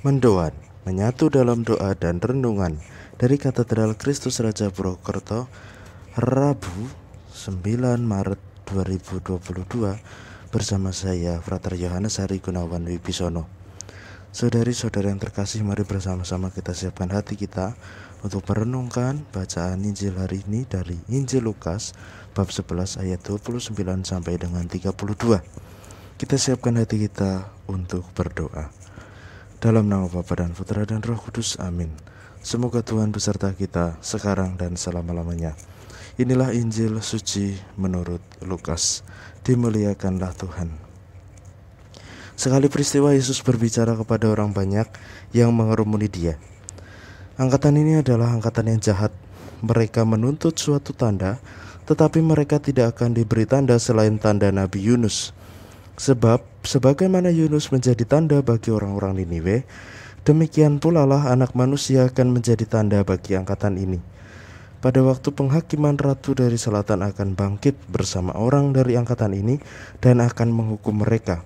Mendoan, menyatu dalam doa dan renungan dari Katedral Kristus Raja Purwokerto, Rabu 9 Maret 2022 bersama saya Frater Yohanes Hari Gunawan Wibisono. Saudari-saudari yang terkasih, mari bersama-sama kita siapkan hati kita untuk merenungkan bacaan Injil hari ini dari Injil Lukas bab 11 ayat 29 sampai dengan 32. Kita siapkan hati kita untuk berdoa. Dalam nama Bapa dan Putra dan Roh Kudus, amin. Semoga Tuhan beserta kita sekarang dan selama-lamanya. Inilah Injil suci menurut Lukas. Dimuliakanlah Tuhan. Sekali peristiwa Yesus berbicara kepada orang banyak yang mengerumuni dia. Angkatan ini adalah angkatan yang jahat. Mereka menuntut suatu tanda, tetapi mereka tidak akan diberi tanda selain tanda Nabi Yunus. Sebab sebagaimana Yunus menjadi tanda bagi orang-orang Niniwe, demikian pula lah Anak Manusia akan menjadi tanda bagi angkatan ini. Pada waktu penghakiman, ratu dari selatan akan bangkit bersama orang dari angkatan ini dan akan menghukum mereka.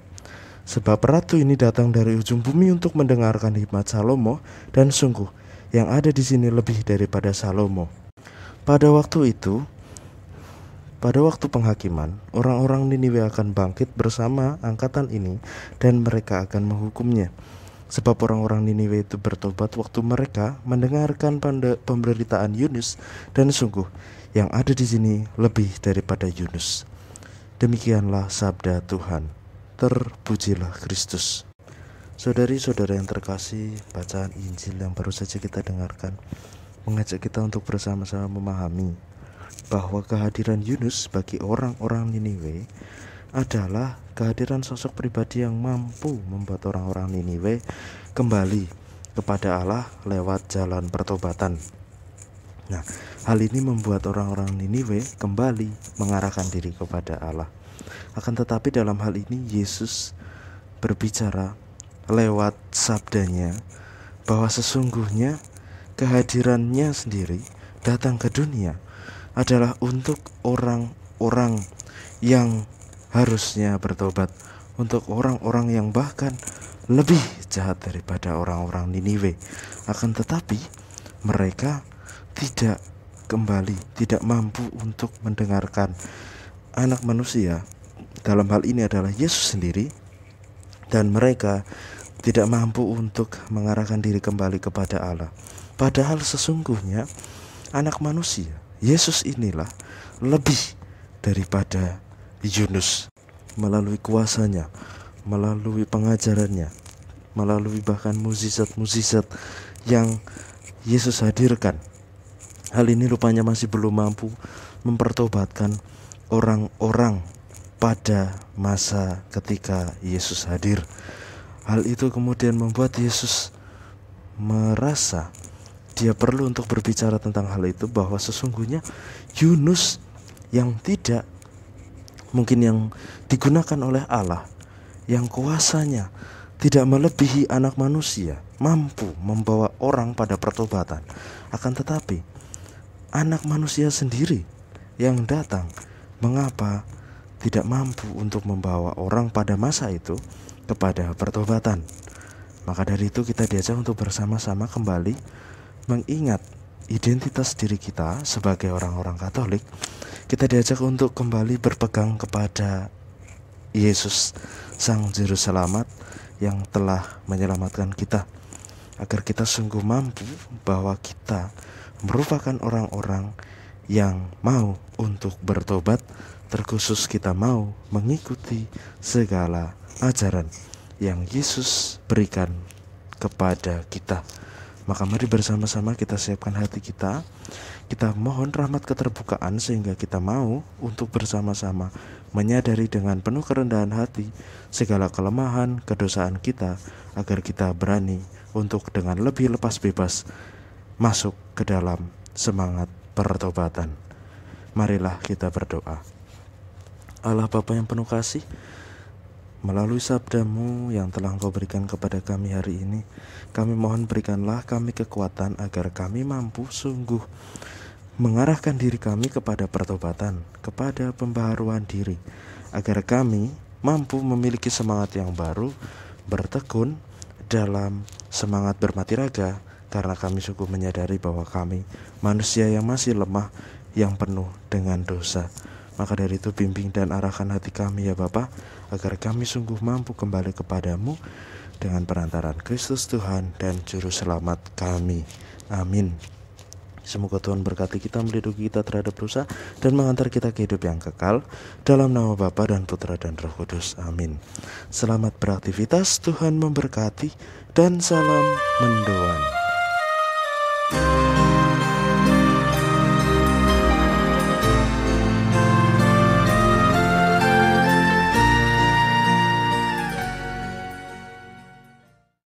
Sebab ratu ini datang dari ujung bumi untuk mendengarkan hikmat Salomo, dan sungguh yang ada di sini lebih daripada Salomo. Pada waktu penghakiman, orang-orang Niniwe akan bangkit bersama angkatan ini dan mereka akan menghukumnya. Sebab orang-orang Niniwe itu bertobat waktu mereka mendengarkan pemberitaan Yunus, dan sungguh yang ada di sini lebih daripada Yunus. Demikianlah sabda Tuhan. Terpujilah Kristus. Saudari-saudara yang terkasih, bacaan Injil yang baru saja kita dengarkan mengajak kita untuk bersama-sama memahami bahwa kehadiran Yunus bagi orang-orang Niniwe adalah kehadiran sosok pribadi yang mampu membuat orang-orang Niniwe kembali kepada Allah lewat jalan pertobatan. Nah, hal ini membuat orang-orang Niniwe kembali mengarahkan diri kepada Allah. Akan tetapi dalam hal ini Yesus berbicara lewat sabdanya bahwa sesungguhnya kehadirannya sendiri datang ke dunia adalah untuk orang-orang yang harusnya bertobat, untuk orang-orang yang bahkan lebih jahat daripada orang-orang Niniwe. Akan tetapi mereka tidak kembali, tidak mampu untuk mendengarkan Anak Manusia, dalam hal ini adalah Yesus sendiri, dan mereka tidak mampu untuk mengarahkan diri kembali kepada Allah. Padahal sesungguhnya Anak Manusia, Yesus inilah lebih daripada Yunus, melalui kuasanya, melalui pengajarannya, melalui bahkan mukjizat-mukjizat yang Yesus hadirkan. Hal ini rupanya masih belum mampu mempertobatkan orang-orang pada masa ketika Yesus hadir. Hal itu kemudian membuat Yesus merasa dia perlu untuk berbicara tentang hal itu, bahwa sesungguhnya Yunus yang tidak mungkin yang digunakan oleh Allah, yang kuasanya tidak melebihi Anak Manusia, mampu membawa orang pada pertobatan. Akan tetapi Anak Manusia sendiri yang datang, mengapa tidak mampu untuk membawa orang pada masa itu kepada pertobatan? Maka dari itu kita diajak untuk bersama-sama kembali mengingat identitas diri kita sebagai orang-orang Katolik. Kita diajak untuk kembali berpegang kepada Yesus, Sang Juru Selamat yang telah menyelamatkan kita, agar kita sungguh mampu bahwa kita merupakan orang-orang yang mau untuk bertobat, terkhusus kita mau mengikuti segala ajaran yang Yesus berikan kepada kita. Maka mari bersama-sama kita siapkan hati kita. Kita mohon rahmat keterbukaan sehingga kita mau untuk bersama-sama menyadari dengan penuh kerendahan hati segala kelemahan, kedosaan kita, agar kita berani untuk dengan lebih lepas bebas masuk ke dalam semangat pertobatan. Marilah kita berdoa. Allah Bapa yang penuh kasih, melalui sabda-Mu yang telah Engkau berikan kepada kami hari ini, kami mohon berikanlah kami kekuatan agar kami mampu sungguh mengarahkan diri kami kepada pertobatan, kepada pembaharuan diri, agar kami mampu memiliki semangat yang baru, bertekun dalam semangat bermati raga, karena kami sungguh menyadari bahwa kami manusia yang masih lemah, yang penuh dengan dosa. Maka dari itu bimbing dan arahkan hati kami ya Bapa, agar kami sungguh mampu kembali kepadamu dengan perantaraan Kristus Tuhan dan Juru Selamat kami. Amin. Semoga Tuhan berkati kita, melindungi kita terhadap dosa, dan mengantar kita ke hidup yang kekal. Dalam nama Bapa dan Putra dan Roh Kudus. Amin. Selamat beraktivitas, Tuhan memberkati, dan salam mendoan.